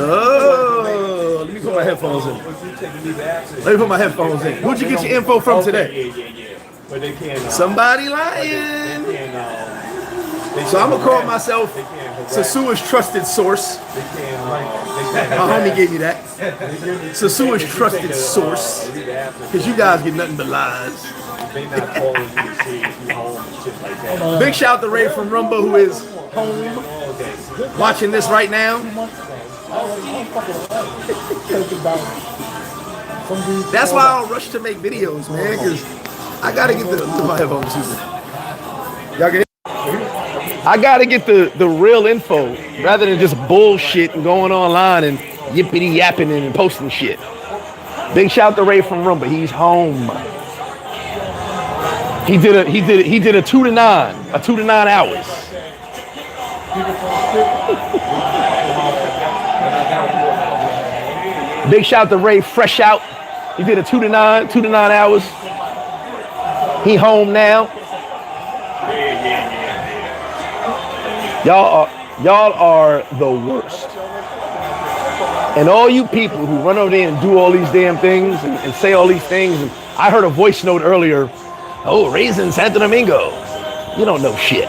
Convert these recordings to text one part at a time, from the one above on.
Oh, let me put my headphones in. Let me put my headphones in. Who'd you get your info from today? Somebody lying. So I'm gonna call myself Sosua's trusted source. My homie gave me that. Sosua's trusted source. Because you guys get nothing but lies. Big shout out to Ray from Rumba, who is home watching this right now. That's why I don't rush to make videos, man, because I gotta get my headphones. Y'all get it? I gotta get the real info rather than just bullshit and going online and yippity yapping and posting shit. Big shout out to Ray from Rumba. He's home. He did a 2 to 9 hours. Big shout out to Ray, fresh out. He did a 2 to 9 hours. He home now. Y'all are the worst. And all you people who run over there and do all these damn things and say all these things. And I heard a voice note earlier. Oh, raised in Santo Domingo. You don't know shit.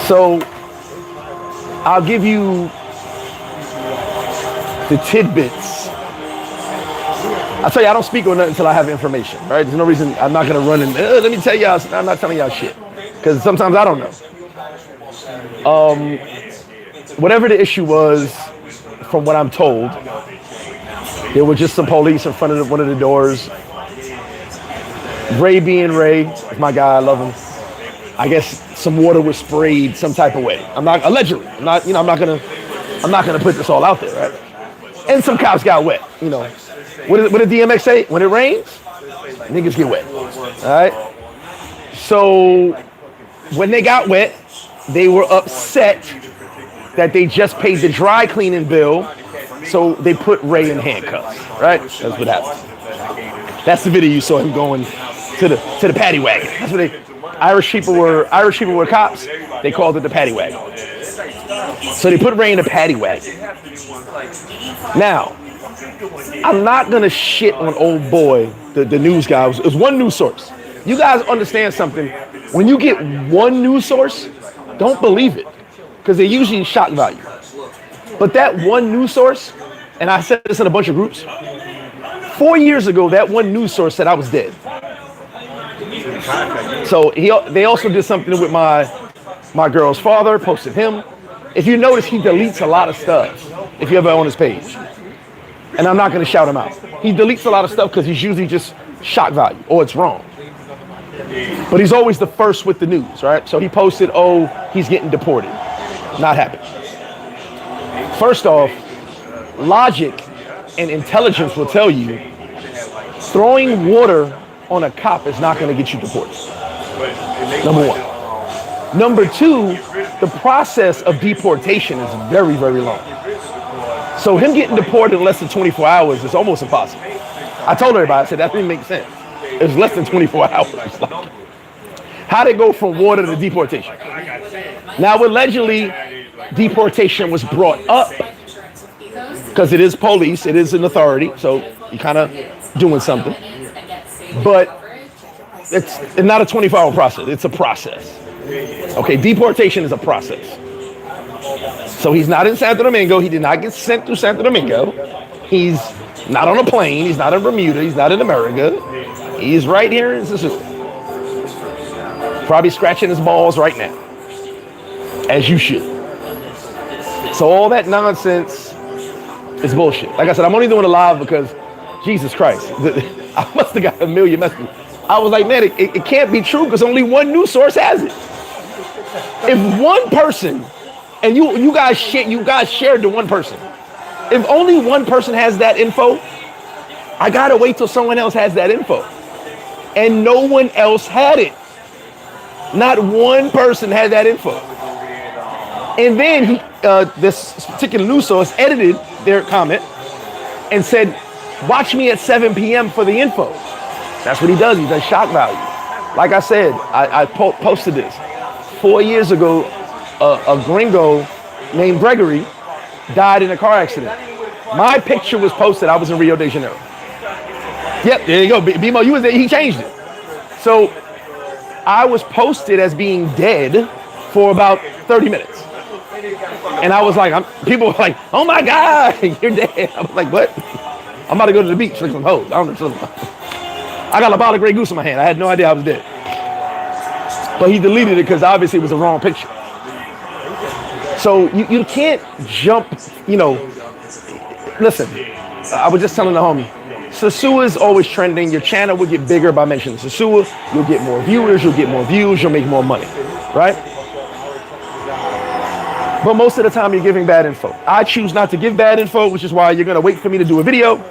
So I'll give you the tidbits. I'll tell you, I don't speak on nothing until I have information, right? There's no reason I'm not going to run and let me tell y'all, I'm not telling y'all shit. Because sometimes I don't know. Whatever the issue was, from what I'm told, there were just some police in front of one of the doors. Ray being Ray, my guy, I love him. I guess some water was sprayed some type of way. I'm not gonna put this all out there, right? And some cops got wet, you know. What did DMX say? When it rains, niggas get wet. All right. So when they got wet, they were upset that they just paid the dry cleaning bill, so they put Ray in handcuffs. Right? That's what happened. That's the video you saw him going to the paddy wagon. That's what Irish people were cops. They called it the paddy wagon. So they put Ray in the paddy wagon. Now, I'm not gonna shit on old boy, the news guy. It was one news source. You guys understand something? When you get one news source, don't believe it, because they're usually shock value. But that one news source, and I said this in a bunch of groups, 4 years ago, that one news source said I was dead. So they also did something with my girl's father, posted him. If you notice, he deletes a lot of stuff if you ever on his page. And I'm not going to shout him out. He deletes a lot of stuff because he's usually just shock value or it's wrong. But he's always the first with the news, right? So he posted, oh, he's getting deported. Not happening. First off, logic and intelligence will tell you throwing water on a cop is not going to get you deported. Number one. Number two, the process of deportation is very, very long. So him getting deported in less than 24 hours is almost impossible. I told everybody, I said, that didn't make sense. It was less than 24 hours. Like, how'd it go from water to deportation? Now, allegedly, deportation was brought up because it is police, it is an authority, so you're kind of doing something. But it's not a 24-hour process, it's a process. Okay, deportation is a process. So he's not in Santo Domingo. He did not get sent to Santo Domingo. He's not on a plane. He's not in Bermuda. He's not in America. He's right here in Sosua. Probably scratching his balls right now. As you should. So all that nonsense is bullshit. Like I said, I'm only doing it live because, Jesus Christ, I must have got a million messages. I was like, man, it can't be true because only one news source has it. If one person, and you guys shared to one person. If only one person has that info, I gotta wait till someone else has that info. And no one else had it. Not one person had that info. And then this particular news source edited their comment and said, watch me at 7 p.m. for the info. That's what he does. He does shock value. Like I said, I posted this 4 years ago. A gringo named Gregory died in a car accident. My picture was posted. I was in Rio de Janeiro. Yep, there you go. BMO, you was there. He changed it. So I was posted as being dead for about 30 minutes. And I was like, people were like, oh my God, you're dead. I was like, what? I'm about to go to the beach, like some hoes. I don't know. I got a bottle of Grey Goose in my hand. I had no idea I was dead. But he deleted it because obviously it was the wrong picture. So you can't jump, listen, I was just telling the homie, Sosua is always trending. Your channel will get bigger by mentioning Sosua. You'll get more viewers, you'll get more views, you'll make more money, right? But most of the time you're giving bad info. I choose not to give bad info, which is why you're gonna wait for me to do a video.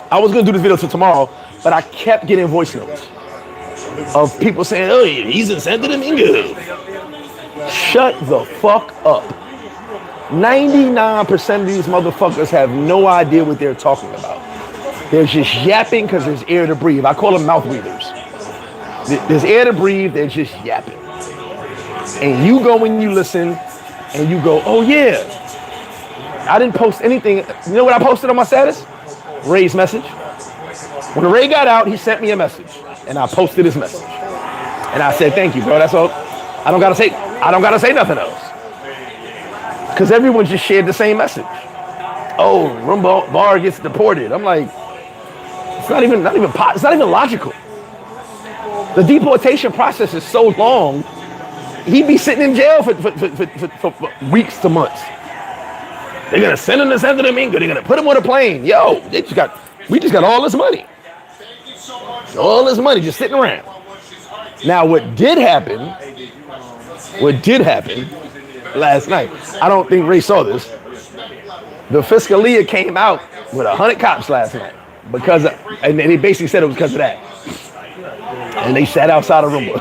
I was gonna do this video till tomorrow, but I kept getting voice notes of people saying, oh, he's in Santo Domingo. Shut the fuck up. 99% of these motherfuckers have no idea what they're talking about. They're just yapping because there's air to breathe. I call them mouth breathers. There's air to breathe, they're just yapping. And you go and you listen and you go, oh yeah. I didn't post anything. You know what I posted on my status? Ray's message. When Ray got out, he sent me a message and I posted his message. And I said, thank you, bro. That's all. I don't gotta say nothing else. Because everyone just shared the same message. Oh, Rumba Bar gets deported. I'm like, it's not even logical. The deportation process is so long, he'd be sitting in jail for weeks to months. They're gonna send him to Santo Domingo. They're gonna put him on a plane. Yo, we just got all this money. All this money just sitting around. Now, what did happen last night, I don't think Ray saw this. The Fiscalia came out with 100 cops last night and they basically said it was because of that. And they sat outside a room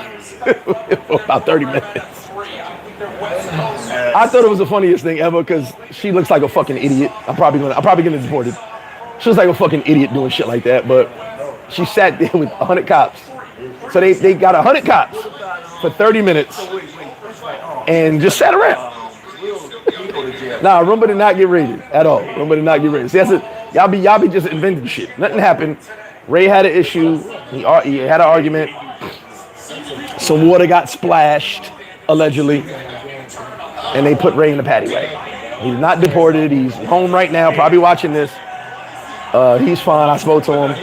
for about 30 minutes. I thought it was the funniest thing ever because she looks like a fucking idiot. I'm probably gonna deport her. She looks like a fucking idiot doing shit like that, but she sat there with 100 cops. So they got 100 cops for 30 minutes and just sat around. Nah, Roomba did not get raided at all. Roomba did not get raided. See, that's it. Y'all be just inventing shit. Nothing happened. Ray had an issue. He had an argument. Some water got splashed, allegedly, and they put Ray in the paddy wagon. He's not deported. He's home right now, probably watching this. He's fine. I spoke to him.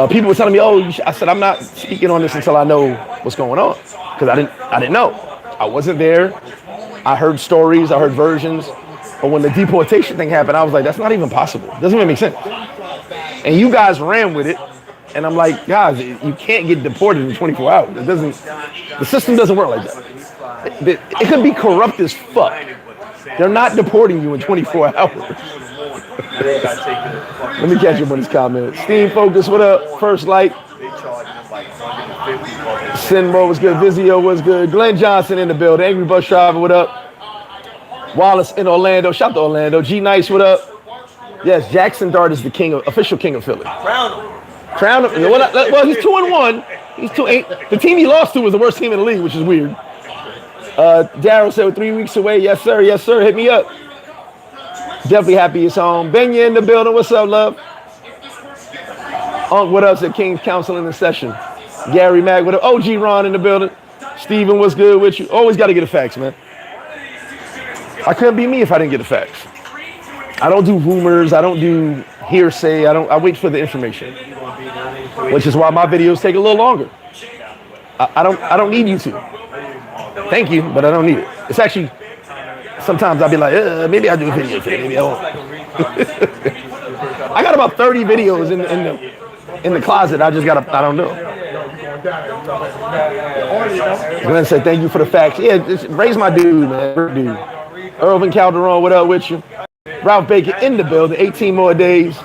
People were telling me, I said, I'm not speaking on this until I know what's going on, because I didn't know. I wasn't there. I heard stories, I heard versions, but when the deportation thing happened, I was like, that's not even possible. It doesn't even make sense. And you guys ran with it, and I'm like, guys, you can't get deported in 24 hours. The system doesn't work like that. It could be corrupt as fuck. They're not deporting you in 24 hours. Let me catch up on this comment. Steam Focus, what up? First Light. Sinbro was good. Vizio was good. Glenn Johnson in the building. Angry Bus Driver, what up? Wallace in Orlando. Shout to Orlando. G Nice, what up? Yes, Jackson Dart is the official king of Philly. Crown him. Well, he's 2-1. He's 2-8. The team he lost to was the worst team in the league, which is weird. Daryl said 3 weeks away. Yes, sir. Yes, sir. Hit me up. Definitely happy he's home. Benya in the building. What's up, love? What up? At King's Council in the session. Gary Mag, what up? OG Ron in the building. Steven, what's good with you? Always got to get the facts, man. I couldn't be me if I didn't get the facts. I don't do rumors. I don't do hearsay. I wait for the information, which is why my videos take a little longer. I don't need you to. Thank you, but I don't need it. It's actually, sometimes I'll be like, maybe I'll do a video today. Maybe I won't. I got about 30 videos in the closet. I don't know. Glenn said, thank you for the facts. Yeah, raise my dude, man. Dude. Irvin Calderon, what up with you? Ralph Baker in the building, 18 more days.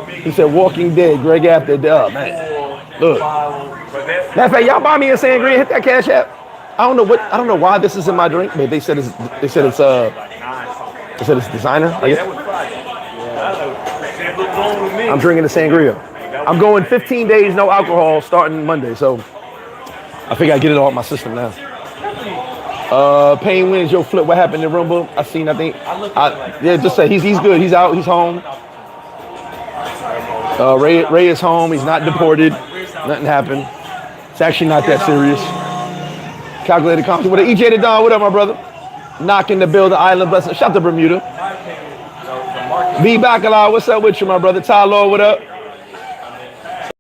He said, Walking Dead, Greg after the man. Look. Matter of fact, y'all buy me a sangria, hit that Cash App. I don't know why this is in my drink, but they said it's designer. I'm drinking the sangria. I'm going 15 days, no alcohol, starting Monday. So I think I get it all in my system now. Payne wins. Yo, Flip, what happened in Rumble? I seen, I think. Yeah, just say he's good. He's out. He's home. Ray is home. He's not deported. Nothing happened. It's actually not that serious. Calculated conflict. What up, EJ the Don? What up, my brother? Knocking the building, island blessing. Shout to Bermuda. B Bacala, what's up with you, my brother? Tyler, what up?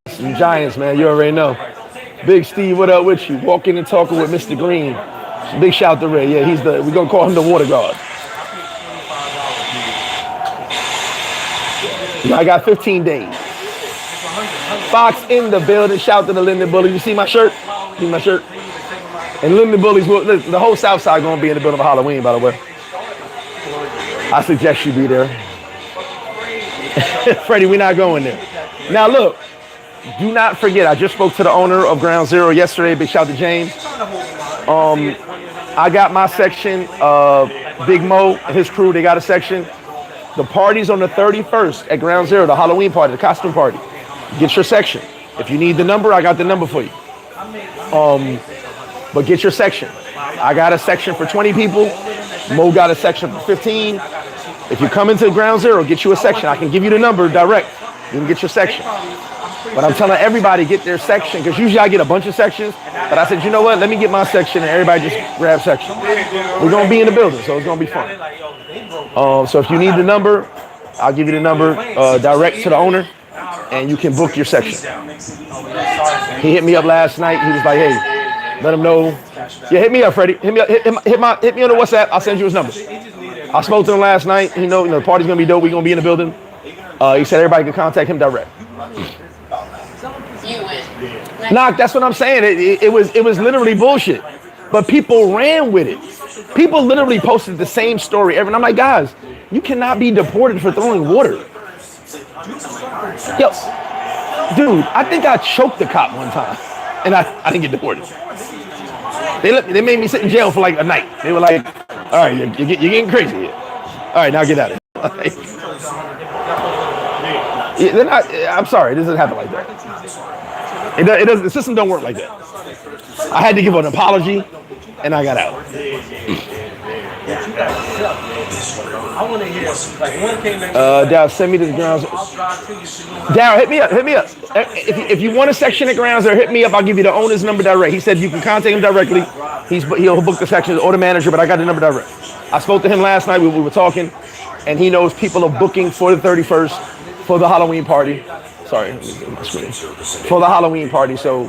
Some Giants, man. You already know. Big Steve, what up with you? Walking and talking with Mr. Green. Big shout to Ray. Yeah, we're gonna call him the water guard. I got 15 days. Fox in the building. Shout to the Linden Bullies. You see my shirt? See my shirt? And Linden Bullies, the whole South Side gonna be in the building for Halloween, by the way. I suggest you be there. Freddie, we're not going there. Now look, do not forget, I just spoke to the owner of Ground Zero yesterday. Big shout to James. I got my section. Big Mo and his crew, they got a section. The party's on the 31st at Ground Zero, the Halloween party, the costume party. Get your section. If you need the number, I got the number for you. But get your section. I got a section for 20 people. Mo got a section for 15. If you come into Ground Zero, get you a section. I can give you the number direct. You can get your section. But I'm telling everybody get their section, because usually I get a bunch of sections. But I said, you know what? Let me get my section, and everybody just grab section. We're gonna be in the building, so it's gonna be fun. So if you need the number, I'll give you the number direct to the owner, and you can book your section. He hit me up last night. He was like, hey, let him know. Yeah, hit me up, Freddie. Hit me up. Hit me on the WhatsApp. I'll send you his number. I spoke to him last night. He know, the party's gonna be dope. We're gonna be in the building. He said everybody can contact him direct. Knock, that's what I'm saying. It was literally bullshit. But people ran with it. People literally posted the same story and I'm like, guys, you cannot be deported for throwing water. Yo, dude, I think I choked the cop one time and I didn't get deported. They made me sit in jail for like a night. They were like, all right, you're getting crazy here. All right, now get out of here. I'm sorry, it doesn't happen like that. It doesn't. The system don't work like that. I had to give an apology, and I got out. Dow, send me to the grounds. Dow, hit me up. If you want a section at grounds, or hit me up. I'll give you the owner's number direct. He said you can contact him directly. He'll book the section or the manager, but I got the number direct. I spoke to him last night. We were talking, and he knows people are booking for the 31st. For the Halloween party. Sorry, for the Halloween party. So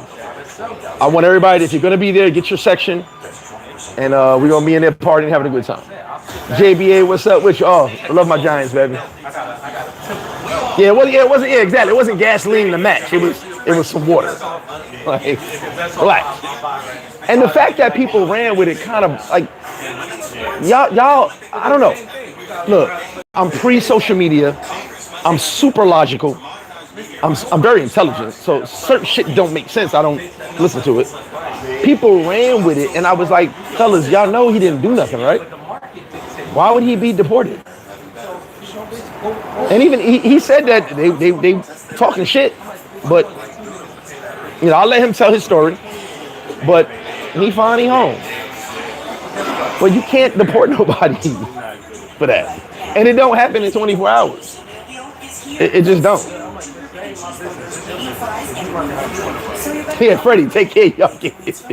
I want everybody, if you're gonna be there, get your section. And we're gonna be in there partying and having a good time. JBA, what's up with you? Oh, I love my Giants, baby. Yeah, exactly. It wasn't gasoline in the match. It was some water. Like, relax. And the fact that people ran with it kind of like, y'all, I don't know. Look, I'm pre-social media. I'm super logical. I'm very intelligent. So certain shit don't make sense. I don't listen to it. People ran with it, and I was like, fellas, y'all know he didn't do nothing, right? Why would he be deported? And even he said that they talking shit, but I'll let him tell his story. But he finally home. But you can't deport nobody for that, and it don't happen in 24 hours. It just don't. Yeah, Freddie, take care of y'all kids.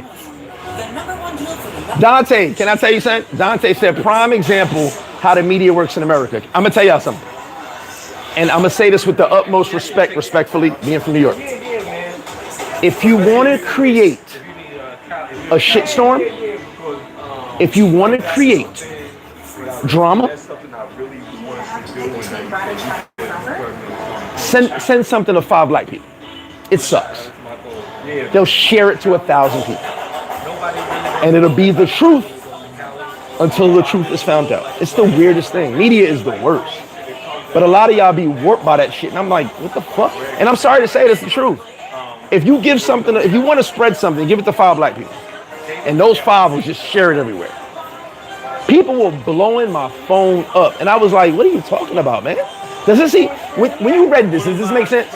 Dante, can I tell you something? Dante said, prime example how the media works in America. I'm going to tell y'all something. And I'm going to say this with the utmost respect, respectfully, being from New York. If you want to create a shitstorm, if you want to create drama, send something to 5 black people. It sucks. They'll share it to 1,000 people. And it'll be the truth until the truth is found out. It's the weirdest thing. Media is the worst. But a lot of y'all be warped by that shit. And I'm like, what the fuck? And I'm sorry to say it, it's the truth. If you give something, if you want to spread something, give it to 5 black people. And those 5 will just share it everywhere. People were blowing my phone up. And I was like, what are you talking about, man? Does this see, when you read this, does this make sense?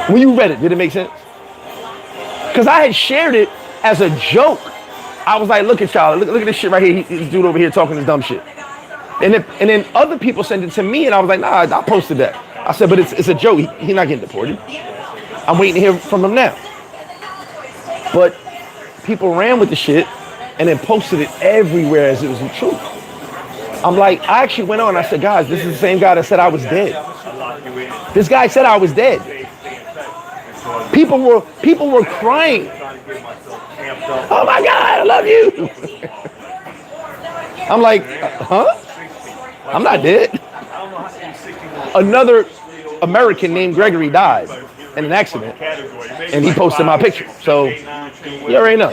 When you read it, did it make sense? Because I had shared it as a joke. I was like, look at y'all, look at this shit right here. This dude over here talking this dumb shit. And then other people sent it to me, and I was like, nah, I posted that. I said, but it's a joke. He's not getting deported. I'm waiting to hear from him now. But people ran with the shit and then posted it everywhere as it was the truth. I'm like, I actually went on. I said, guys, this is the same guy that said I was dead. This guy said I was dead. People were crying. Oh my God, I love you. I'm like, huh? I'm not dead. Another American named Gregory died in an accident, and he posted my picture. So you already know.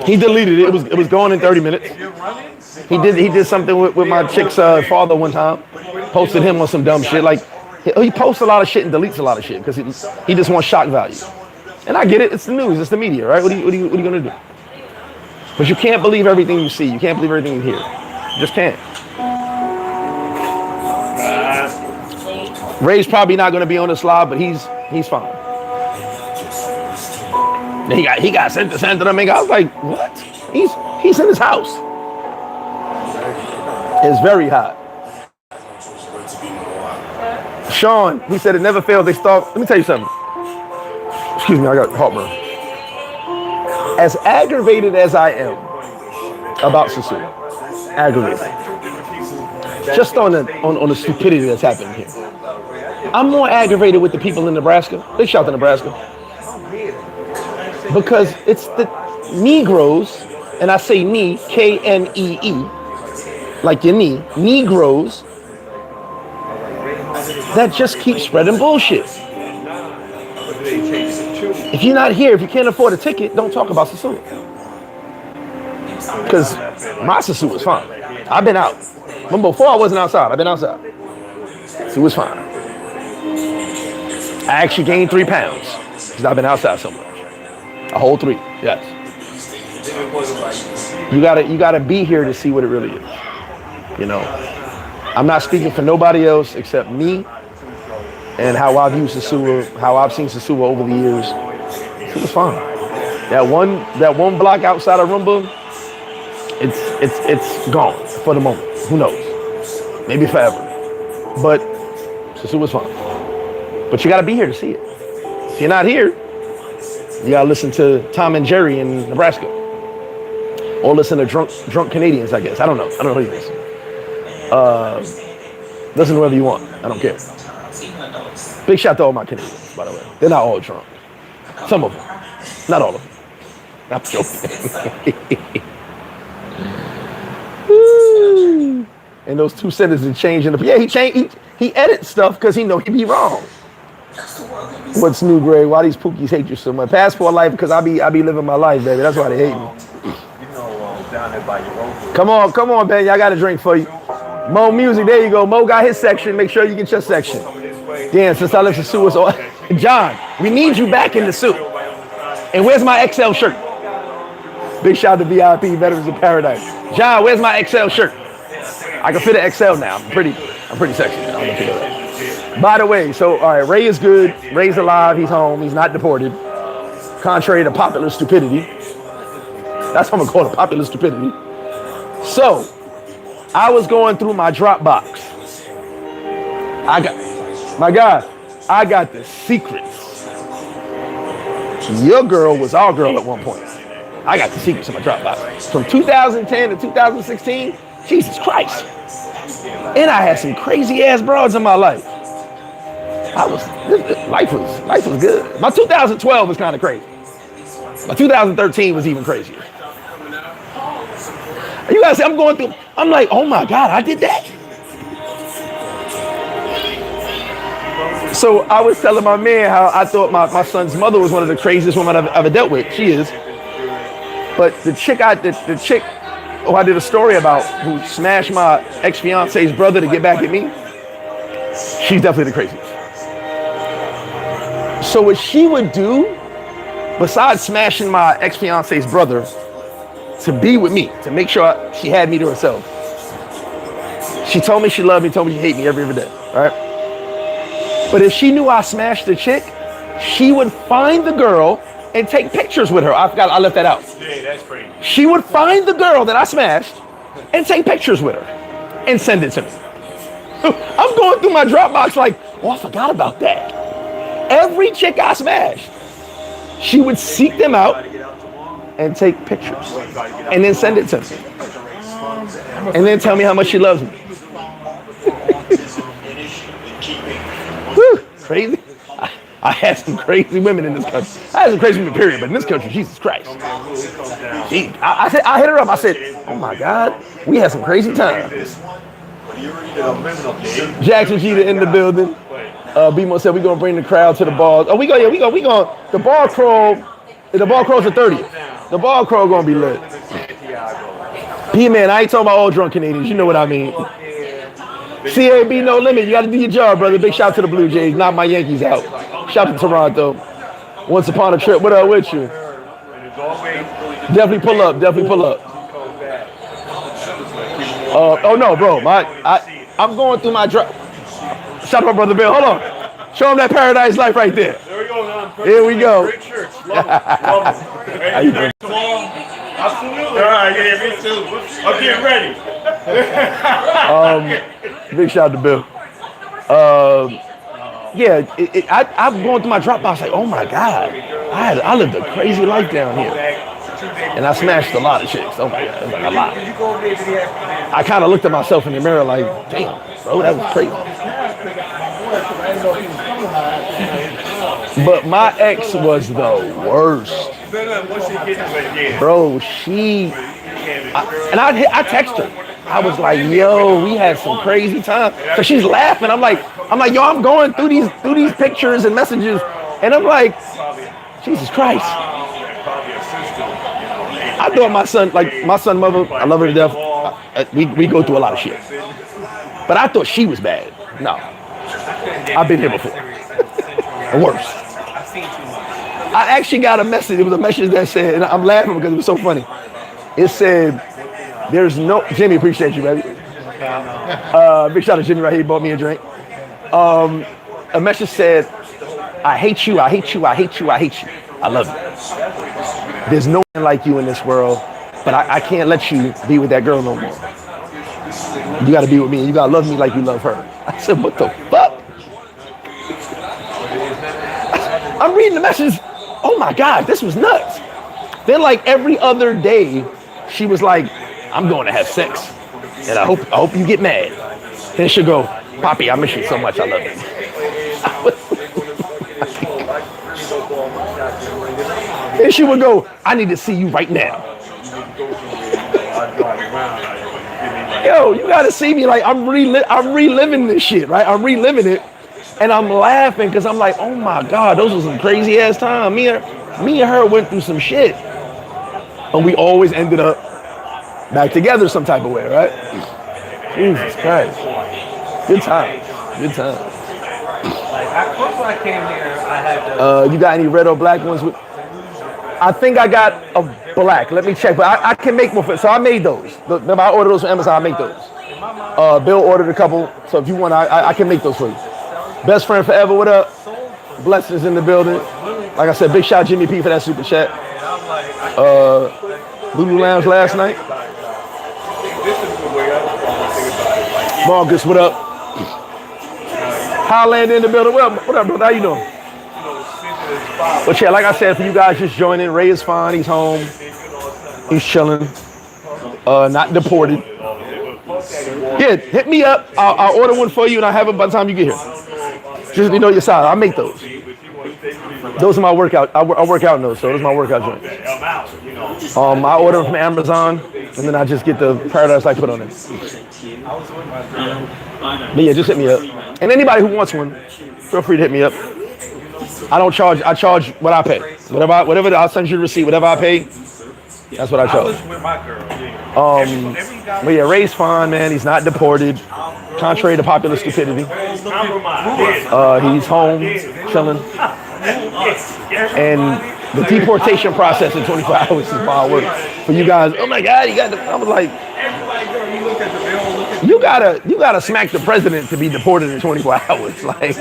He deleted it. It was gone in 30 minutes. He did something with my chick's father one time. Posted him on some dumb shit. Like he posts a lot of shit and deletes a lot of shit because he just wants shock value. And I get it. It's the news. It's the media, right? What are you gonna do? But you can't believe everything you see. You can't believe everything you hear. You just can't. Ray's probably not gonna be on this live, but he's fine. He got sent to Santa Domingo. I was like, what? He's in his house. It's very hot. Sean, he said it never fails. They start. Let me tell you something. Excuse me, I got heartburn. As aggravated as I am about Sosua, aggravated, just on the stupidity that's happening here, I'm more aggravated with the people in Nebraska. Big shout to Nebraska. Because it's the Negroes, and I say knee, K-N-E-E, like your knee, Negroes, that just keep spreading bullshit. If you're not here, if you can't afford a ticket, don't talk about Sosua. Because my Sosua is fine. I've been out. Remember, before I wasn't outside, I've been outside. Susua's fine. I actually gained 3 pounds because I've been outside so much. A whole 3, yes. You gotta be here to see what it really is. You know, I'm not speaking for nobody else except me and how I've used Sosua, how I've seen Sosua over the years. It was fine. That one block outside of Rumba, it's gone for the moment. Who knows? Maybe forever. But Sosua's fine. But you gotta be here to see it. If you're not here, you gotta listen to Tom and Jerry in Nebraska. Or listen to drunk Canadians, I guess. I don't know who you listen. Listen to whoever you want. I don't care. Big shout to all my Canadians, by the way. They're not all drunk. Some of them. Not all of them. I'm joking. And those 2 sentences changing. Yeah, he edits stuff because he know he be wrong. What's new, Greg? Why these pookies hate you so much? Passport life, because I be living my life, baby. That's why they hate me. Come on, baby. I got a drink for you. Mo Music, there you go. Mo got his section. Make sure you get your section. Damn, since I left the suit, so John, we need you back in the suit. And where's my XL shirt? Big shout to VIP, Veterans of Paradise. John, where's my XL shirt? I can fit an XL now. I'm pretty sexy. I don't know if you know that. By the way, so all right, Ray is good. Ray's alive. He's home. He's not deported. Contrary to popular stupidity. That's what I'm gonna call it, popular stupidity. So, I was going through my Dropbox. I got the secrets. Your girl was our girl at one point. I got the secrets in my Dropbox. From 2010 to 2016, Jesus Christ. And I had some crazy ass broads in my life. Life was good. My 2012 was kind of crazy. My 2013 was even crazier. You guys see, I'm like, oh my God, I did that. So I was telling my man how I thought my son's mother was one of the craziest women I've ever dealt with. She is. But the chick I did a story about who smashed my ex-fiance's brother to get back at me, she's definitely the craziest. So what she would do, besides smashing my ex-fiance's brother, to be with me, to make sure she had me to herself. She told me she loved me, told me she hated me every day, right? But if she knew I smashed the chick, she would find the girl and take pictures with her. I left that out. Yeah, that's crazy. She would find the girl that I smashed and take pictures with her and send it to me. I'm going through my Dropbox like, oh, I forgot about that. Every chick I smashed, she would seek them out and take pictures and then send it to me. And then tell me how much she loves me. Whew, crazy. I had some crazy women in this country. I had some crazy women, period, but in this country, Jesus Christ. I hit her up. I said, oh my God, we had some crazy times. Jackson Jeter in the building. BMO said we're gonna bring the crowd to the ball. Oh, we go. The ball crawl. The ball crawl's the 30th. The ball crawl gonna be lit. P-Man, I ain't talking about all drunk Canadians. You know what I mean. CAB no limit. You got to do your job, brother. Big shout to the Blue Jays. Knock my Yankees out. Shout to Toronto. Once upon a trip. What up with you? Definitely pull up. Oh no, bro. I'm going through my drop. Shout out to my brother Bill. Hold on. Show him that Paradise Life right there. There we go, man. Here we go. Great shirts. Love them. How you doing? Absolutely. All right, yeah, me too. I'm getting ready. Big shout out to Bill. I'm going through my Dropbox like, oh my God, I lived a crazy life down here, and I smashed a lot of chicks. Oh my God, like a lot. I kind of looked at myself in the mirror like, damn, bro, that was crazy. But my ex was the worst. Bro, I text her. I was like, yo, we had some crazy time. So she's laughing. I'm like, yo, I'm going through these pictures and messages, and I'm like, Jesus Christ. I thought my son mother, I love her to death. We go through a lot of shit. But I thought she was bad. No. I've been here before. Worse. I actually got a message. It was a message that said, and I'm laughing because it was so funny. It said, there's no, Jimmy, appreciate you, baby. Big shout out to Jimmy right here, he bought me a drink. A message said, I hate you. I love you. There's no one like you in this world, but I can't let you be with that girl no more. You gotta be with me, and you gotta love me like you love her. I said, what the fuck? I'm reading the message. Oh my God, this was nuts. Then like every other day, she was like, I'm going to have sex, and I hope you get mad. Then she'll go, Poppy, I miss you so much, I love you. Then she would go, I need to see you right now. Yo, you gotta see me, like I'm reliving this shit, right? I'm reliving it, and I'm laughing because I'm like, oh my God, those were some crazy ass time. Me and her went through some shit, and we always ended up back together some type of way, right? Jesus Christ. Good times. First when I came here, I had you got any red or black ones? I think I got a black. Let me check, but I can make more. So I made those. I ordered those from Amazon. I make those. Bill ordered a couple, so if you want, I can make those for you. Best friend forever. What up? Blessings in the building. Like I said, big shout out Jimmy P for that super chat. Lulu Lounge last night. Marcus, what up? Highland in the building. What up, brother? How you doing? But yeah, like I said, for you guys just joining, Ray is fine. He's home. He's chilling. Not deported. Yeah, hit me up. I'll order one for you, and I'll have it by the time you get here. Just so you know your size. I'll make those. Those are my workout. I work out in those, so those are my workout joints. I order them from Amazon, and then I just get the Paradise Life put on it. But yeah, just hit me up. And anybody who wants one, feel free to hit me up. I don't charge. I charge what I pay. Whatever I'll send you the receipt. Whatever I pay, that's what I charge. But yeah, Ray's fine, man. He's not deported, contrary to popular stupidity. He's home, chilling. And the deportation process in 24 hours is wild work. For you guys, oh my God, I was like, you gotta smack the president to be deported in 24 hours. Like,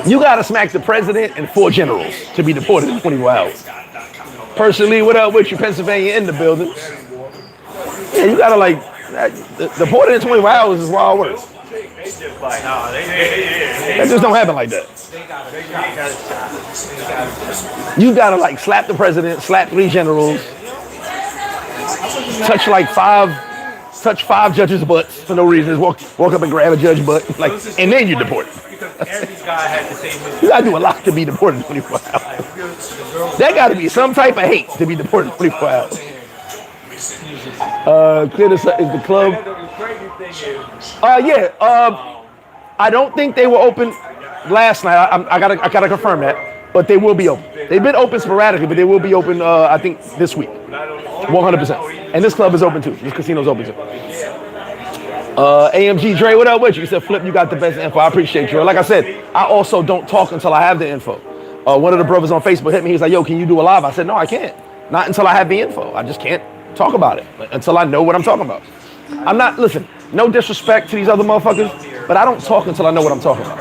You gotta smack the president and 4 generals to be deported in 24 hours. Personally, what up with you, Pennsylvania in the building? Yeah, you gotta like, deported in 24 hours is wild work. That just don't happen like that. You gotta like slap the president, slap 3 generals, touch 5 judges' butts for no reason. Just walk up and grab a judge's butt, like, and then you're deported. You gotta do a lot to be deported in 24 hours. That gotta be some type of hate to be deported in 24 hours. Clear this up. Is the club? Yeah. I don't think they were open last night. I gotta confirm that, but they will be open. They've been open sporadically, but they will be open. I think this week, 100%. And this club is open too. This casino's open too. AMG Dre, what up with you? You said, Flip, you got the best info. I appreciate you. Like I said, I also don't talk until I have the info. One of the brothers on Facebook hit me. He's like, yo, can you do a live? I said, no, I can't. Not until I have the info. I just can't talk about it until I know what I'm talking about. I'm not, listen, no disrespect to these other motherfuckers, but I don't talk until I know what I'm talking about.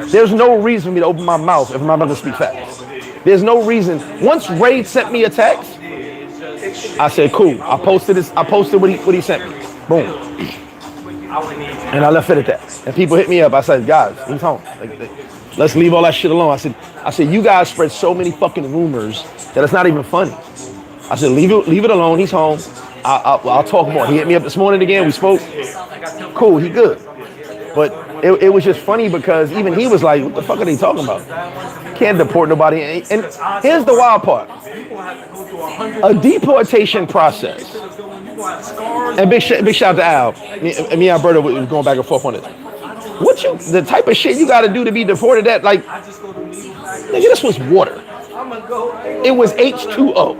There's no reason for me to open my mouth if I'm not going to speak facts. There's no reason. Once Ray sent me a text, I said, cool. I posted what he sent me. Boom. And I left it at that. And people hit me up. I said, guys, he's home. Let's leave all that shit alone. I said, you guys spread so many fucking rumors that it's not even funny. I said, leave it alone. He's home. I'll talk more. He hit me up this morning again. We spoke. Cool. He good. But it was just funny because even he was like, what the fuck are they talking about? Can't deport nobody. And here's the wild part. A deportation process. And big shout out to Al. Me and Alberto was going back and forth on it. The type of shit you got to do to be deported that, like, nigga, this was water. It was H2O.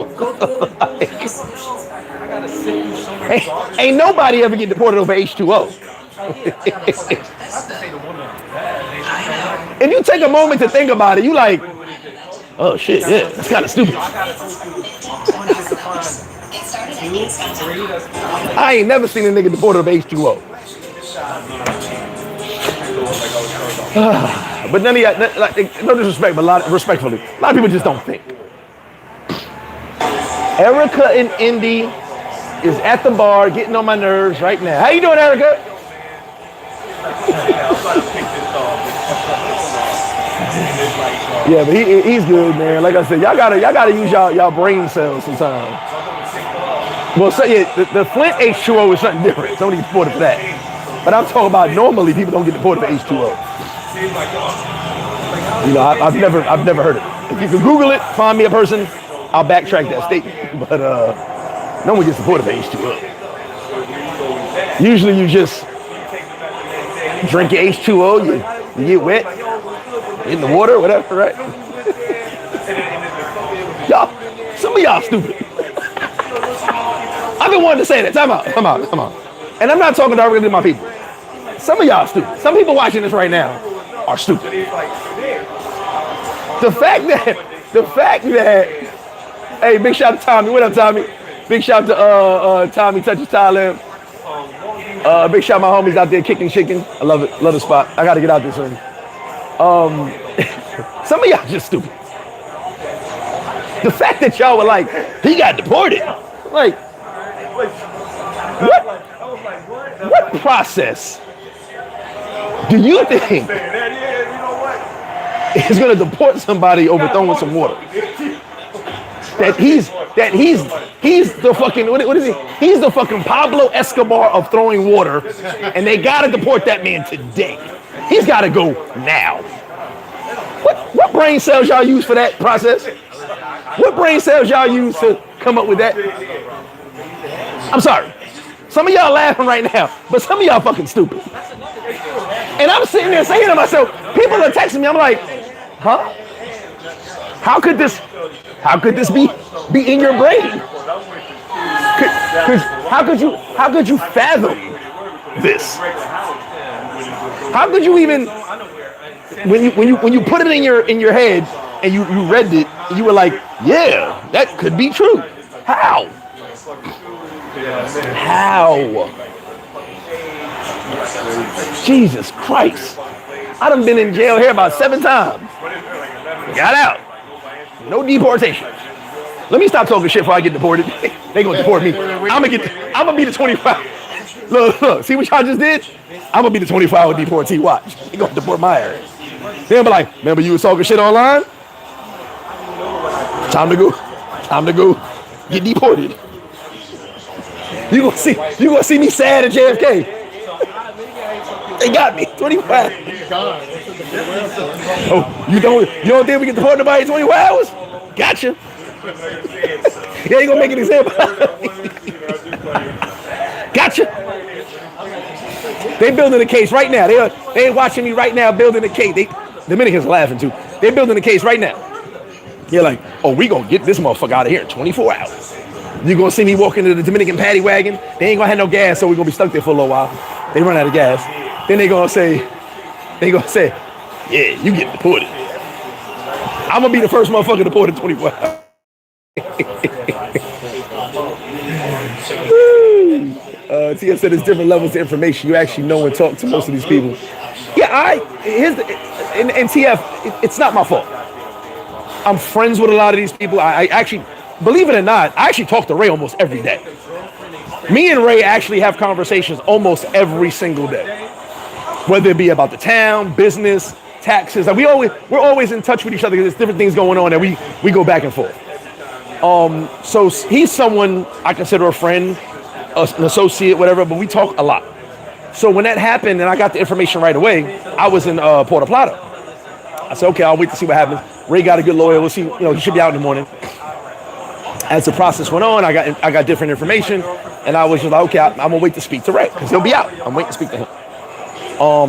ain't nobody ever get deported over H2O. If you take a moment to think about it, you like, oh shit, yeah, that's kind of stupid. I ain't never seen a nigga deported over H2O. But none of y'all, like, no disrespect, but respectfully, a lot of people just don't think. Erica and Indy is at the bar getting on my nerves right now. How you doing, Erica? Yeah, but he's good, man. Like I said, y'all gotta use y'all brain cells sometimes. Well, so yeah, the Flint H2O is something different. Somebody gets deported for that. But I'm talking about normally people don't get deported for H2O. You know, I've never heard of it. If you can Google it, find me a person, I'll backtrack that statement. But no one gets deported for H2O. Usually you just drink your H2O, you get wet, in the water, whatever, right? Y'all, some of y'all stupid. I've been wanting to say that. Time out. And I'm not talking directly to my people. Some of y'all stupid. Some people watching this right now are stupid. The fact that, hey, big shout out to Tommy. What up, Tommy? Big shout out to Tommy Touches Thailand. Big shout out to my homies out there kicking chicken. I love it. Love the spot. I got to get out there soon. Some of y'all just stupid. The fact that y'all were like, he got deported. Like, what process do you think is going to deport somebody over throwing some water? That he's the fucking, what is he? He's the fucking Pablo Escobar of throwing water, and they got to deport that man today. He's got to go now. What brain cells y'all use for that process? What brain cells y'all use to come up with that? I'm sorry. Some of y'all laughing right now, but some of y'all fucking stupid. And I'm sitting there saying to myself, people are texting me, I'm like, huh? How could this be in your brain? How could you fathom this? How could you even, when you put it in your head and you read it, you were like, yeah, that could be true. How? Jesus Christ. I done been in jail here about 7 times. Got out. No deportations. Let me stop talking shit before I get deported. They gonna deport me. I'm gonna be the 25. Look, see what y'all just did? I'm gonna be the 25-hour deportee. Watch. They gonna deport my ass. They'll be like, remember you was talking shit online? Time to go. Time to go. Get deported. You gonna see me sad at JFK. They got me. 25. Oh, you don't think we can deport nobody in 24 hours? Gotcha. Yeah, you gonna make an example. Gotcha. They building a case right now. They watching me right now building a case. Dominicans laughing too. They're building a case right now. You're like, oh, we gonna get this motherfucker out of here in 24 hours. You're gonna see me walking to the Dominican paddy wagon. They ain't gonna have no gas, so we're gonna be stuck there for a little while. They run out of gas. Then they gonna say, yeah, you get deported. I'm gonna be the first motherfucker deported in 24 hours. TF said there's different levels of information. You actually know and talk to most of these people. Yeah, and TF, it's not my fault. I'm friends with a lot of these people. I actually, believe it or not, I actually talk to Ray almost every day. Me and Ray actually have conversations almost every single day. Whether it be about the town, business, taxes. Like we're always in touch with each other because there's different things going on that we go back and forth. So he's someone I consider a friend, an associate, whatever, but we talk a lot. So when that happened and I got the information right away, I was in Puerto Plata. I said, okay, I'll wait to see what happens. Ray got a good lawyer. We'll see, he should be out in the morning. As the process went on, I got different information, and I was just like, okay, I'm gonna wait to speak to Ray because he'll be out. I'm waiting to speak to him.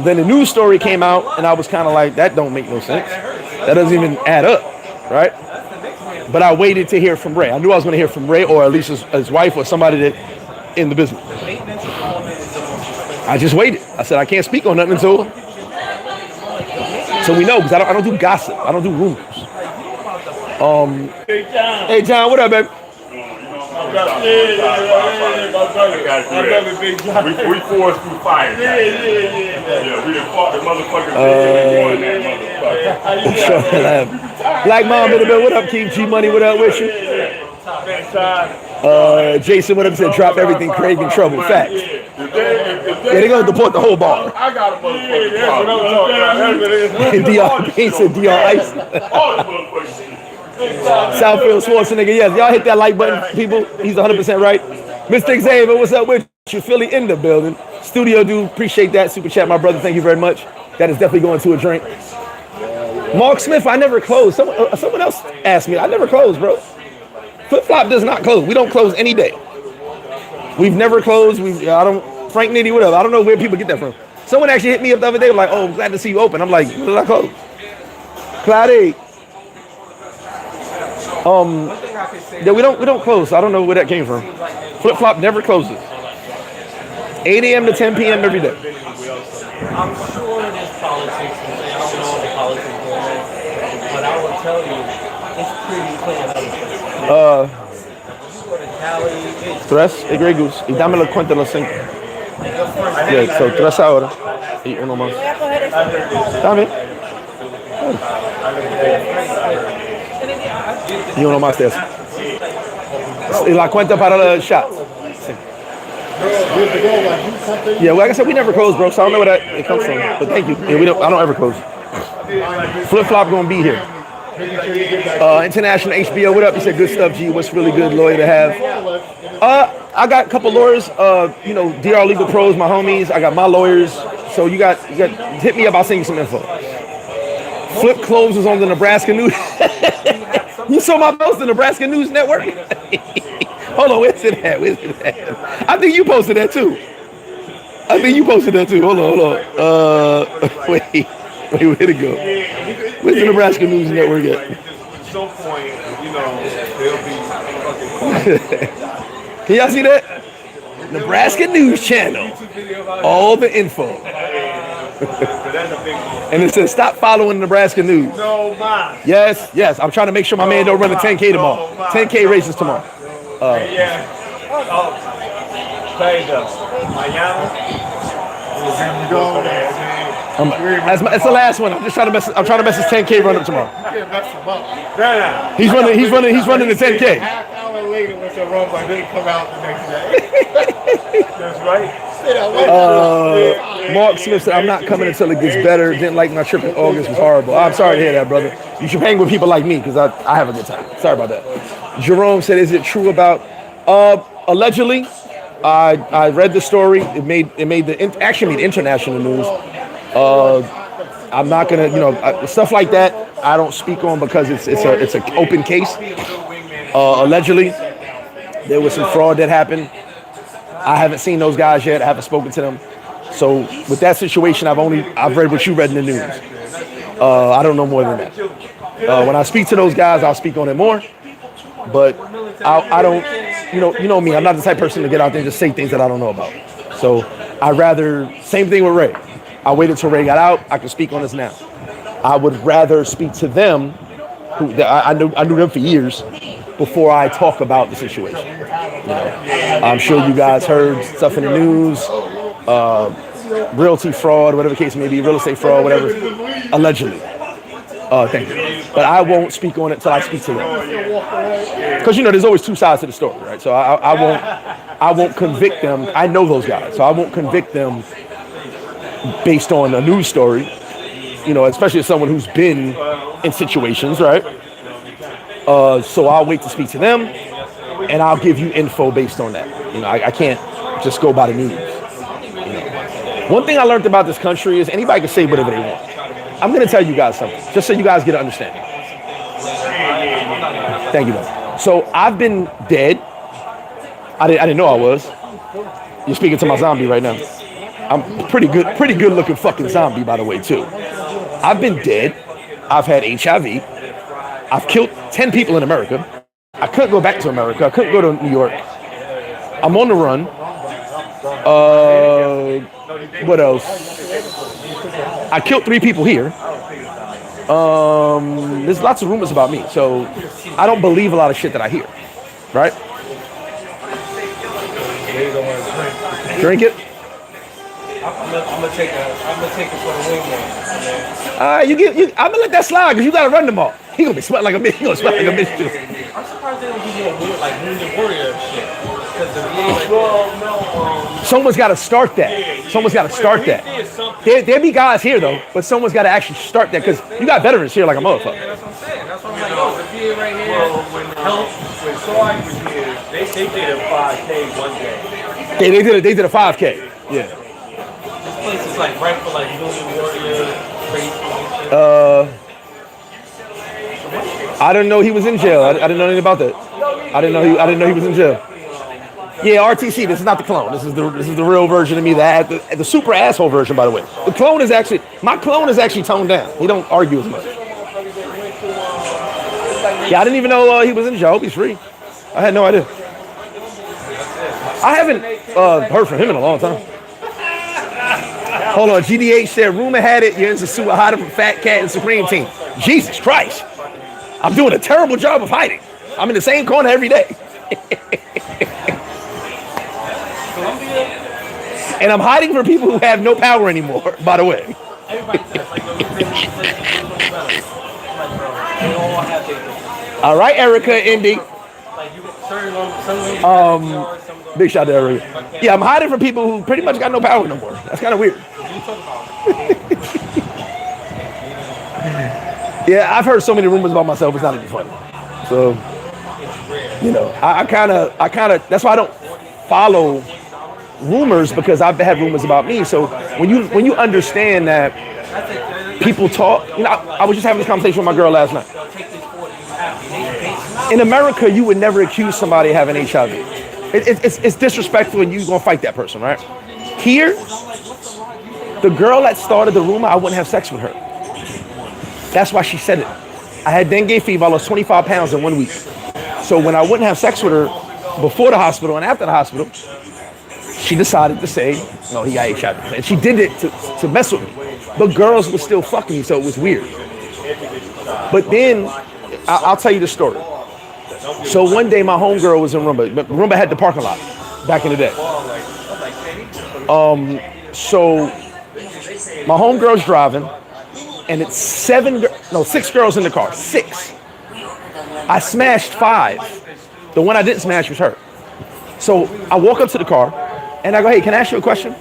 Then the news story came out, and I was kind of like, that don't make no sense. That doesn't even add up, right? But I waited to hear from Ray. I knew I was going to hear from Ray or at least his wife or somebody that in the business. I just waited. I said, I can't speak on nothing until we know, because I don't do gossip. I don't do rumors. Hey, John, what up, baby? We forced through fire. Yeah, we done fought the motherfucker. Black Mom in the bed. What up, Keith? G Money, what up with you? Jason, what up? Said drop everything, Craig in trouble. Facts. Yeah, they're gonna deport the whole bar. I got a motherfucker. He said DR Ice. Southfield Schwarzenegger, yes. Y'all hit that like button, people. He's 100% right. Mr. Xavier, what's up with you? Philly in the building. Studio dude, appreciate that. Super chat, my brother. Thank you very much. That is definitely going to a drink. Mark Smith, I never closed. Someone else asked me. I never closed, bro. FlipFlop does not close. We don't close any day. We've never closed. Frank Nitty, whatever. I don't know where people get that from. Someone actually hit me up the other day, like, oh, I'm glad to see you open. I'm like, when did I close? Cloudy. Yeah, we don't close. I don't know where that came from. FlipFlop never closes. 8 a.m. to 10 p.m. every day. I'm sure there's politics. I don't know the politics going on, but I will tell you, it's pretty clean. You go to Cali, Tres, Grey Goose. Y dame la cuenta los 5. Yeah, so 3 ahora. Y uno más. Está bien. Y uno más de eso. Y la cuenta para the shots. Yeah, well, like I said, we never close, bro. So I don't know where it comes from. But thank you. Yeah, I don't ever close. FlipFlop gonna be here. International HBO, what up? You said good stuff, G. What's really good lawyer to have? I got a couple lawyers. DR Legal Pros, my homies. I got my lawyers. So you got hit me up. I'll send you some info. Flip closes on the Nebraska News. You saw my post, the Nebraska News Network? Hold on, where's it at? I think you posted that too. Hold on. Wait, where'd it go? Where's the Nebraska News Network at? At some point, they'll be fucking. Can y'all see that? Nebraska News Channel. All the info. And it says, stop following Nebraska News. No, man. Yes. I'm trying to make sure my man don't run the 10K tomorrow. 10K races tomorrow. That's the last one. I'm just trying to mess. I'm trying to mess his 10K run up tomorrow. He's running the 10K. Half hour later, when the robot didn't come out the next day. That's right. Mark Smith said, I'm not coming until it gets better. Didn't like my trip in August. Was horrible. I'm sorry to hear that, brother. You should hang with people like me because I have a good time. Sorry about that. Jerome said, is it true about allegedly? I read the story. It made actually made international news. I'm not gonna, stuff like that. I don't speak on because it's an open case. Allegedly, there was some fraud that happened. I haven't seen those guys yet. I haven't spoken to them. So with that situation, I've read what you read in the news. I don't know more than that. When I speak to those guys, I'll speak on it more. But I don't, you know me. I'm not the type of person to get out there and just say things that I don't know about. So I rather, same thing with Ray. I waited till Ray got out. I can speak on this now. I would rather speak to them, who I knew them for years, before I talk about the situation. I'm sure you guys heard stuff in the news, realty fraud, whatever the case may be, real estate fraud, whatever, allegedly. Thank you. But I won't speak on it till I speak to them. Because there's always two sides to the story, right? So I won't convict them. I know those guys, so I won't convict them based on a news story. Especially as someone who's been in situations, right? So I'll wait to speak to them, and I'll give you info based on that. I can't just go by the news. One thing I learned about this country is anybody can say whatever they want. I'm going to tell you guys something, just so you guys get an understanding. Thank you, man. So I've been dead. I didn't know I was. You're speaking to my zombie right now. I'm pretty good looking fucking zombie, by the way, too. I've been dead. I've had HIV. I've killed 10 people in America. I couldn't go back to America. I couldn't go to New York. I'm on the run. What else? I killed 3 people here. There's lots of rumors about me, so I don't believe a lot of shit that I hear. Right? Drink it. I'm gonna take it for the wing man. I'm gonna let that slide because you gotta run them all. He gonna be sweating like a bitch. He gonna sweat like a bitch too. I'm surprised they don't give you a wounded, like Wounded Warrior shit. Because the VA, someone's got to start that. Someone's got to start that. There be guys here though, but someone's got to actually start that because you got veterans here like a motherfucker. Yeah, that's what I'm saying. That's what I'm like. Oh, the VA right here. Well, when Soy was here, they did a 5K one day. They did a 5K. Yeah. This place is like right for like Wounded Warrior, crazy. I didn't know he was in jail. I didn't know anything about that. I didn't know he was in jail. Yeah, RTC. This is not the clone. This is the real version of me. The super asshole version, by the way. My clone is actually toned down. He don't argue as much. Yeah, I didn't even know he was in jail. I hope he's free. I had no idea. I haven't heard from him in a long time. Hold on. GDH said, rumor had it you're in Sosua hiding from Fat Cat and Supreme Team. Jesus Christ. I'm doing a terrible job of hiding. I'm in the same corner every day. And I'm hiding from people who have no power anymore, by the way. All right, Erica, Indy. Big shout out to Erica. Yeah, I'm hiding from people who pretty much got no power no more. That's kind of weird. Yeah, I've heard so many rumors about myself. It's not even funny. So, I kind of. That's why I don't follow rumors because I've had rumors about me. So when you understand that people talk, I was just having this conversation with my girl last night. In America, you would never accuse somebody of having HIV. It's disrespectful, and you're gonna fight that person, right? Here, the girl that started the rumor, I wouldn't have sex with her. That's why she said it. I had dengue fever. I lost 25 pounds in 1 week. So when I wouldn't have sex with her before the hospital and after the hospital, she decided to say, no, he got HIV. And she did it to mess with me. But girls were still fucking me, so it was weird. But then, I'll tell you the story. So one day my homegirl was in Rumba. Rumba had the parking lot back in the day. So My homegirl's driving, and it's 6 girls in the car. 6. I smashed 5. The one I didn't smash was her. So I walk up to the car, and I go, hey, can I ask you a question?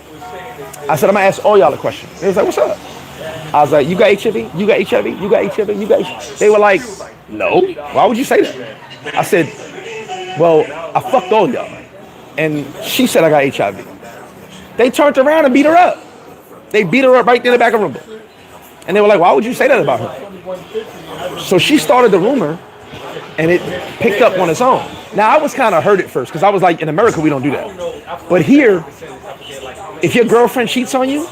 I said, I'm gonna ask all y'all a question. They was like, what's up? I was like, you got HIV? You got HIV? You got HIV? You got HIV? They were like, no. Why would you say that? I said, well, I fucked all y'all. And she said I got HIV. They turned around and beat her up. They beat her up right there in the back of the room. And they were like, why would you say that about her? So she started the rumor, and it picked up on its own. Now, I was kind of hurt at first, because I was like, in America, we don't do that. But here, if your girlfriend cheats on you,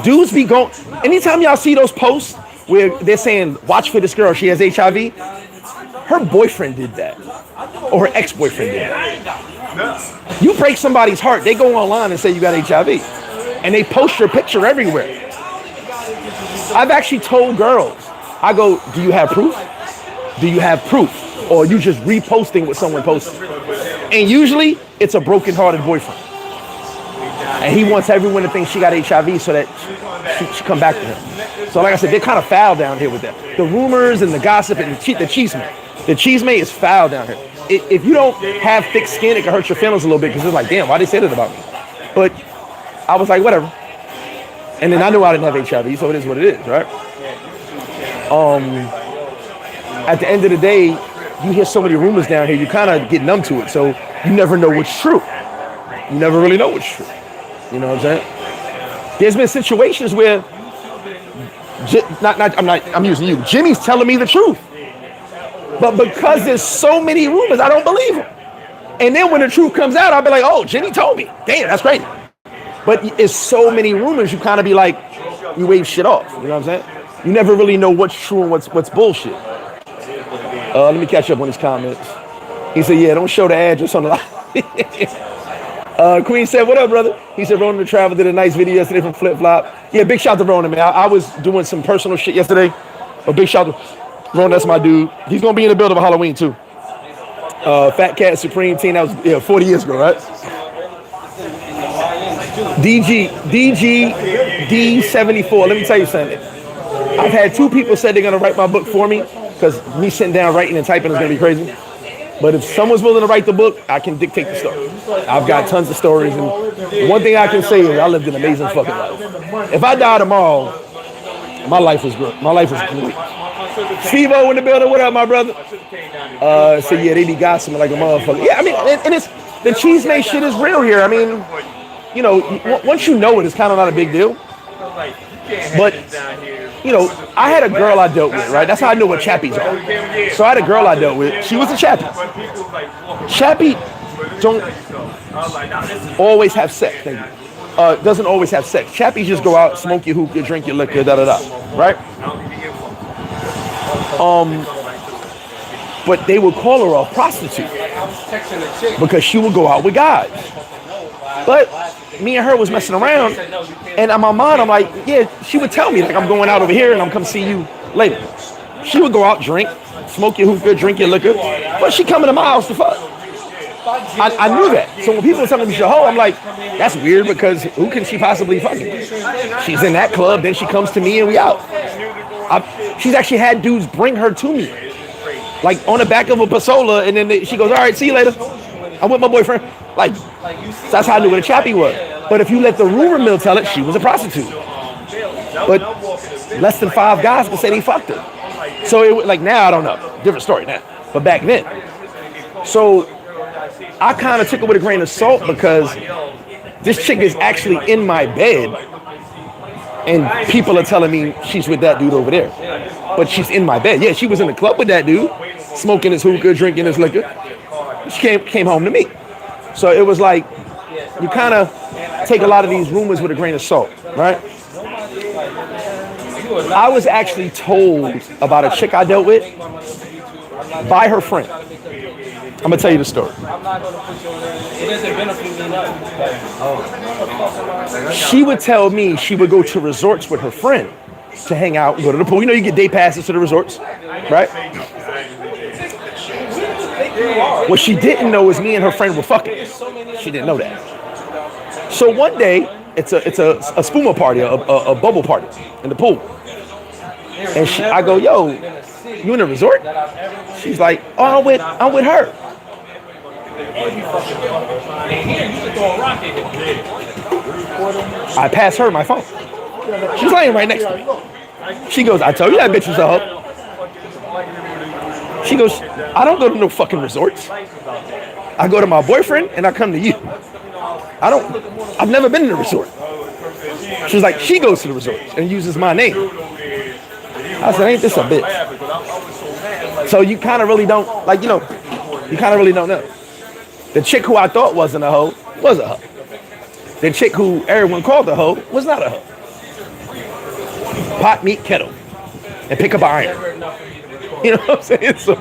dudes be going, anytime y'all see those posts where they're saying, watch for this girl, she has HIV, her boyfriend did that. Or her ex-boyfriend did that. You break somebody's heart, they go online and say you got HIV. And they post your picture everywhere. I've actually told girls, I go, do you have proof? Do you have proof? Or are you just reposting what someone posted? And usually, it's a broken-hearted boyfriend. And he wants everyone to think she got HIV so that she come back to him. So like I said, they're kind of foul down here with that. The rumors and the gossip and the chisme. The chisme is foul down here. If you don't have thick skin, it can hurt your feelings a little bit, because it's like, damn, why they say that about me? But I was like, whatever. And then I knew I didn't have HIV, so it is what it is, right? At the end of the day, you hear so many rumors down here, you kind of get numb to it, so you never know what's true. You never really know what's true. You know what I'm saying? There's been situations where, I'm using you. Jimmy's telling me the truth. But because there's so many rumors, I don't believe him. And then when the truth comes out, I'll be like, oh, Jimmy told me. Damn, that's crazy. But it's so many rumors, you kind of be like, you wave shit off. You know what I'm saying? You never really know what's true and what's bullshit. Let me catch up on his comments. He said, yeah, don't show the address on the line. Queen said, what up, brother? He said, Ronan the Travel did a nice video yesterday from FlipFlop. Yeah, big shout out to Ronan, man. I was doing some personal shit yesterday. A big shout out to Ronan, that's my dude. He's going to be in the building for Halloween, too. Fat Cat Supreme team, that was 40 years ago, right? D74, let me tell you something. I've had 2 people say they're going to write my book for me, because me sitting down writing and typing is going to be crazy. But if someone's willing to write the book, I can dictate the story. I've got tons of stories, and one thing I can say is I lived an amazing fucking life. If I die tomorrow, my life was good. My life was great. Steve-O in the building, what up, my brother? So yeah, they be gossiping like a motherfucker. Yeah, I mean, and it's, the cheese-made shit is real here. I mean, you know, once you know it, it's kind of not a big deal. But, you know, I had a girl I dealt with, right? That's how I knew what chappies are. So I had a girl I dealt with. She was a chappie. Chappie don't always have sex. Doesn't always have sex. Chappies just go out, smoke your hookah, drink your liquor, da-da-da, right? But they would call her a prostitute because she would go out with guys. But me and her was messing around, and in my mind, I'm like, yeah, she would tell me, like, I'm going out over here, and I'm come see you later. She would go out, drink, smoke your hookah, drink your liquor, but she coming to my house to fuck. I knew that. So when people were telling me she's a hoe, I'm like, that's weird, because who can she possibly fucking? She's in that club, then she comes to me, and we out. She's actually had dudes bring her to me, like on the back of a Pasola, and then she goes, all right, see you later. I'm with my boyfriend. Like, that's how I knew what a chappie was. But if you let the rumor mill tell it, she was a prostitute. But less than 5 guys can say they fucked her. So it, like, now I don't know, different story now. But back then, so I kind of took it with a grain of salt, because this chick is actually in my bed, and people are telling me she's with that dude over there. But she's in my bed. Yeah, she was in the club with that dude, smoking his hookah, drinking his liquor. She came home to me. So it was like, you kind of take a lot of these rumors with a grain of salt, right? I was actually told about a chick I dealt with by her friend. I'm going to tell you the story. She would tell me she would go to resorts with her friend to hang out and go to the pool. You know, you get day passes to the resorts, right? What she didn't know is me and her friend were fucking. She didn't know that. So one day, it's a spuma party, a bubble party in the pool. And I go, yo, you in a resort? She's like, oh, I'm with her. I pass her my phone. She's laying right next to me. She goes, I told you that bitch was a hoe. She goes, I don't go to no fucking resorts. I go to my boyfriend and I come to you. I've never been in a resort. She's like, she goes to the resorts and uses my name. I said, ain't this a bitch? So you kind of really don't, like, you kind of really don't know. The chick who I thought wasn't a hoe was a hoe. The chick who everyone called a hoe was not a hoe. Pot, meat, kettle, and pick up an iron. You know what I'm saying? So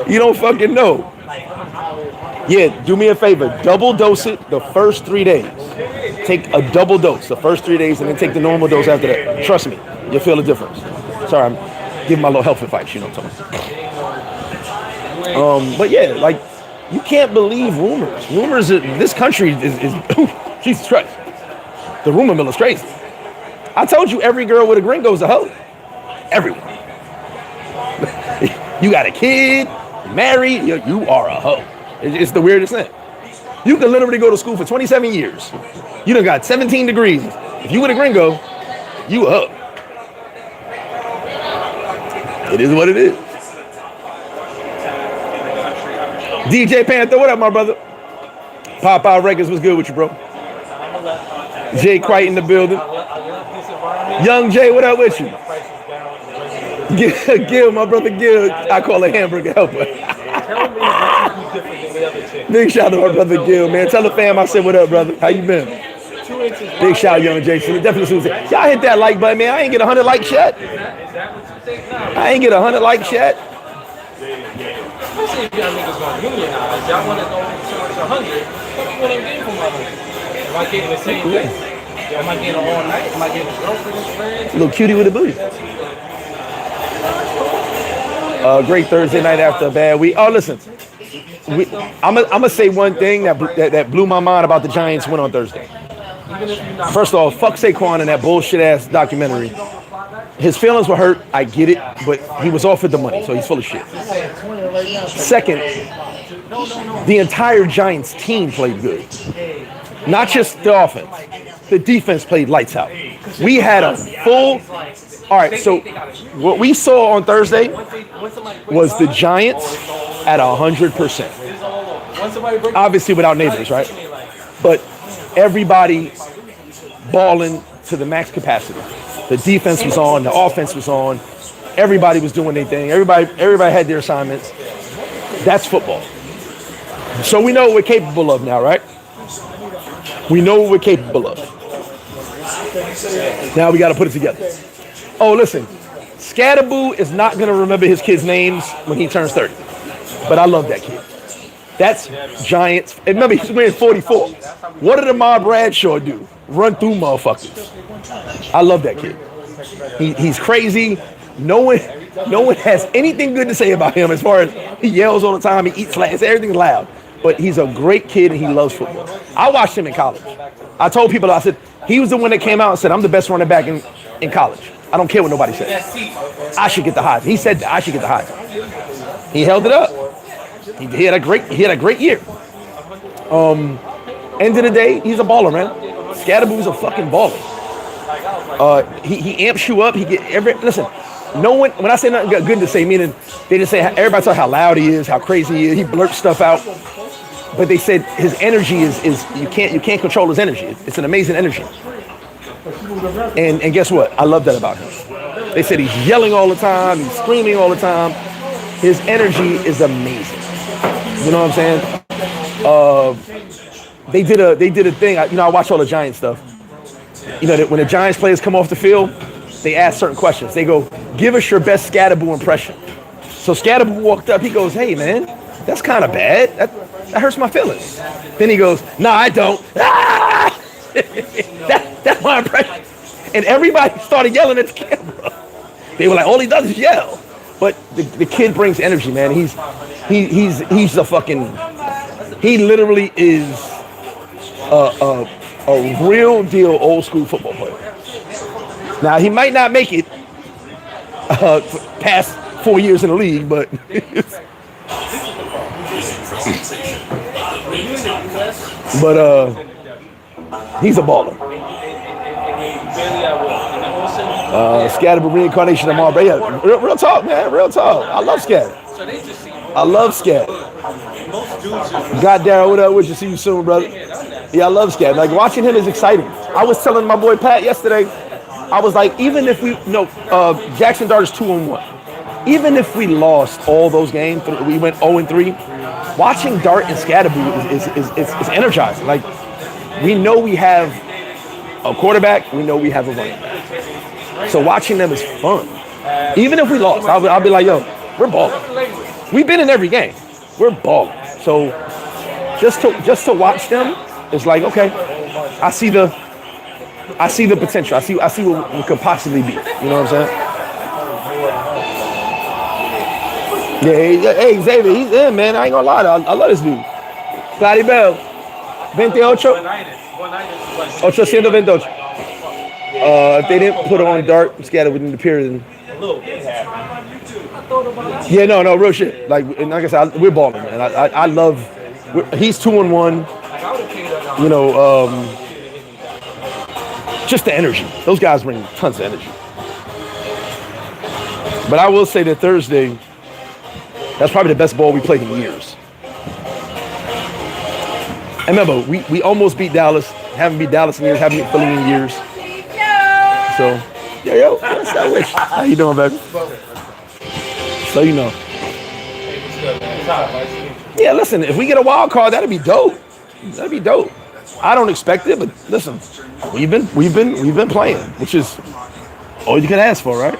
you don't fucking know. Yeah, do me a favor. Double dose it the first 3 days. Take a double dose the first 3 days and then take the normal dose after that. Trust me, you'll feel the difference. Sorry, I'm giving my little health advice, you know what I'm talking. But yeah, like, you can't believe rumors. Rumors in this country is Jesus Christ. The rumor mill is crazy. I told you every girl with a gringo is a hoe. Everyone. You got a kid, married, you are a hoe. It's the weirdest thing. You can literally go to school for 27 years. You done got 17 degrees. If you with a gringo, you a hoe. It is what it is. DJ Panther, what up, my brother? Popeye Records, what's good with you, bro? Jay Quite in the building. Young Jay, what up with you? Gil, my brother Gil, I call a hamburger helper. Big shout out to my brother Gil, man. Tell the fam I said what up, brother. How you been? Big shout out, Young Jason. Definitely y'all hit that like button, man. I ain't get 100 likes yet. I ain't get 100 likes yet. Especially if y'all niggas gonna unionize, y'all wanna go charge 100. What you wanna get from my 100? Am I getting the same thing? Am I getting all night? Am I getting a girlfriend, friends? Little cutie with a booty. Great Thursday night after a bad week. Oh, listen. I'm gonna say one thing that blew my mind about the Giants win on Thursday. First off, fuck Saquon and that bullshit ass documentary. His feelings were hurt. I get it, but he was offered the money, so he's full of shit. Second, the entire Giants team played good. Not just the offense. The defense played lights out. We had a full... All right, so what we saw on Thursday was the Giants at 100%. Obviously without neighbors, right? But everybody balling to the max capacity. The defense was on, the offense was on. Everybody was doing their thing. Everybody had their assignments. That's football. So we know what we're capable of now, right? We know what we're capable of. Now we got to put it together. Oh, listen, Scatterboo is not going to remember his kids' names when he turns 30. But I love that kid. That's Giants. And remember, he's wearing 44. What did Ahmad Bradshaw do? Run through motherfuckers. I love that kid. He's crazy. No one has anything good to say about him as far as he yells all the time, he eats loud, everything's loud. But he's a great kid and he loves football. I watched him in college. I told people, I said, he was the one that came out and said, I'm the best running back in college. I don't care what nobody says. I should get the Heisman. He said that I should get the Heisman. He held it up. He had a great year. End of the day, he's a baller, man. Scatterboo's a fucking baller. He amps you up. Listen. No one. When I say nothing good to say, meaning they just say everybody talk how loud he is, how crazy he is. He blurts stuff out. But they said his energy is you can't control his energy. It's an amazing energy. And guess what? I love that about him. They said he's yelling all the time, he's screaming all the time. His energy is amazing. You know what I'm saying? They did a thing. I watch all the Giants stuff. You know, when the Giants players come off the field, they ask certain questions. They go, give us your best Scatterboo impression. So Scatterboo walked up, he goes, hey man, that's kind of bad. That hurts my feelings. Then he goes, nah, I don't. Ah! That's my impression. And everybody started yelling at the camera. They were like, all he does is yell. But the kid brings energy, man. He's a fucking, he literally is a real deal old school football player. Now he might not make it past 4 years in the league, but he's a baller. Scattered reincarnation of Marbury. Yeah, real talk, man. Real talk. I love Scat. I love Scat. God Darryl, what up? Would you see you soon, brother? Yeah, I love Scat. Like watching him is exciting. I was telling my boy Pat yesterday, I was like, even if we Jackson Dart is 2-1. Even if we lost all those games, we went 0-3. Watching Dart and Scatterboo is energizing. Like we know we have a quarterback, we know we have a running back. So watching them is fun. Even if we lost, I'll be like, yo, we're balling. We've been in every game. We're balling. So just to watch them, it's like, okay, I see the potential. I see what we could possibly be. You know what I'm saying? Yeah, hey Xavier, he's in, man. I ain't gonna lie, I love this dude. Claribel, 28. 828. If they didn't put on Dart and Scatter within the period. Yeah, no, real shit. Like I said, we're balling, man. I love. He's 2-1. You know, just the energy. Those guys bring tons of energy. But I will say that Thursday, that's probably the best ball we played in years. And remember, we almost beat Dallas. Haven't beat Dallas in years. Haven't beat Philly in years. So, yo, what's that wish? How you doing, baby? So you know. Yeah, listen, if we get a wild card, that'd be dope. That'd be dope. I don't expect it, but listen, we've been playing, which is all you can ask for, right?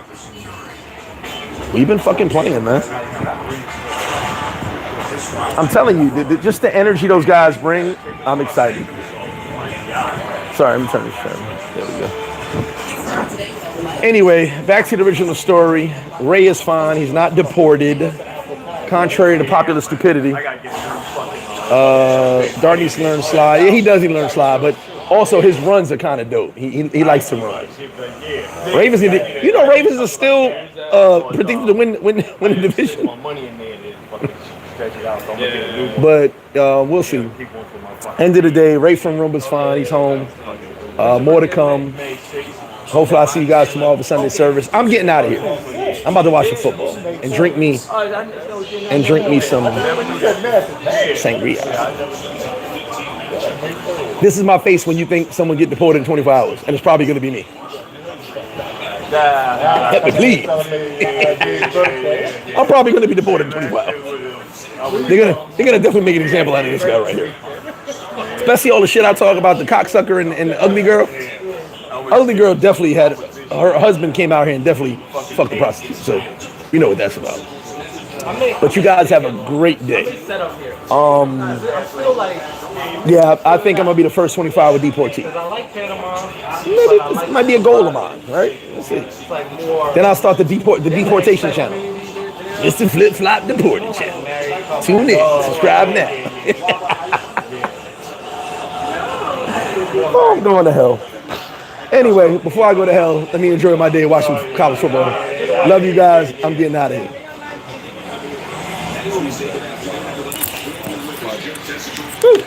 We've been fucking playing, man. I'm telling you, just the energy those guys bring, I'm excited. Sorry, let me turn this down. There we go. Anyway, back to the original story. Ray is fine. He's not deported, contrary to popular stupidity. Dart needs to learn slide. Yeah, he does. He learn slide, but also his runs are kind of dope. He likes to run. Ravens, Ravens are still predicted to win the division. But we'll see. End of the day, Ray from Roomba's fine. He's home. More to come. Hopefully I see you guys tomorrow for Sunday service. I'm getting out of here. I'm about to watch the football and drink me some sangria. This is my face when you think someone get deported in 24 hours, and it's probably going to be me. Help me, please. I'm probably going to be deported in 24 hours. They're gonna definitely make an example out of this guy right here. Especially all the shit I talk about, the cocksucker and the ugly girl. Ugly girl definitely had, her husband came out here and definitely fucked the prostitute. So you know what that's about. But you guys have a great day. Yeah, I think I'm gonna be the first 25 with deportee. Maybe this might be a goal of mine, right? Let's see. Then I'll start the deportation channel. MrFlipFlop deported channel. Tune in, subscribe now. Oh, I'm going to hell. Anyway, before I go to hell, let me enjoy my day watching college football. Love you guys. I'm getting out of here. Woo.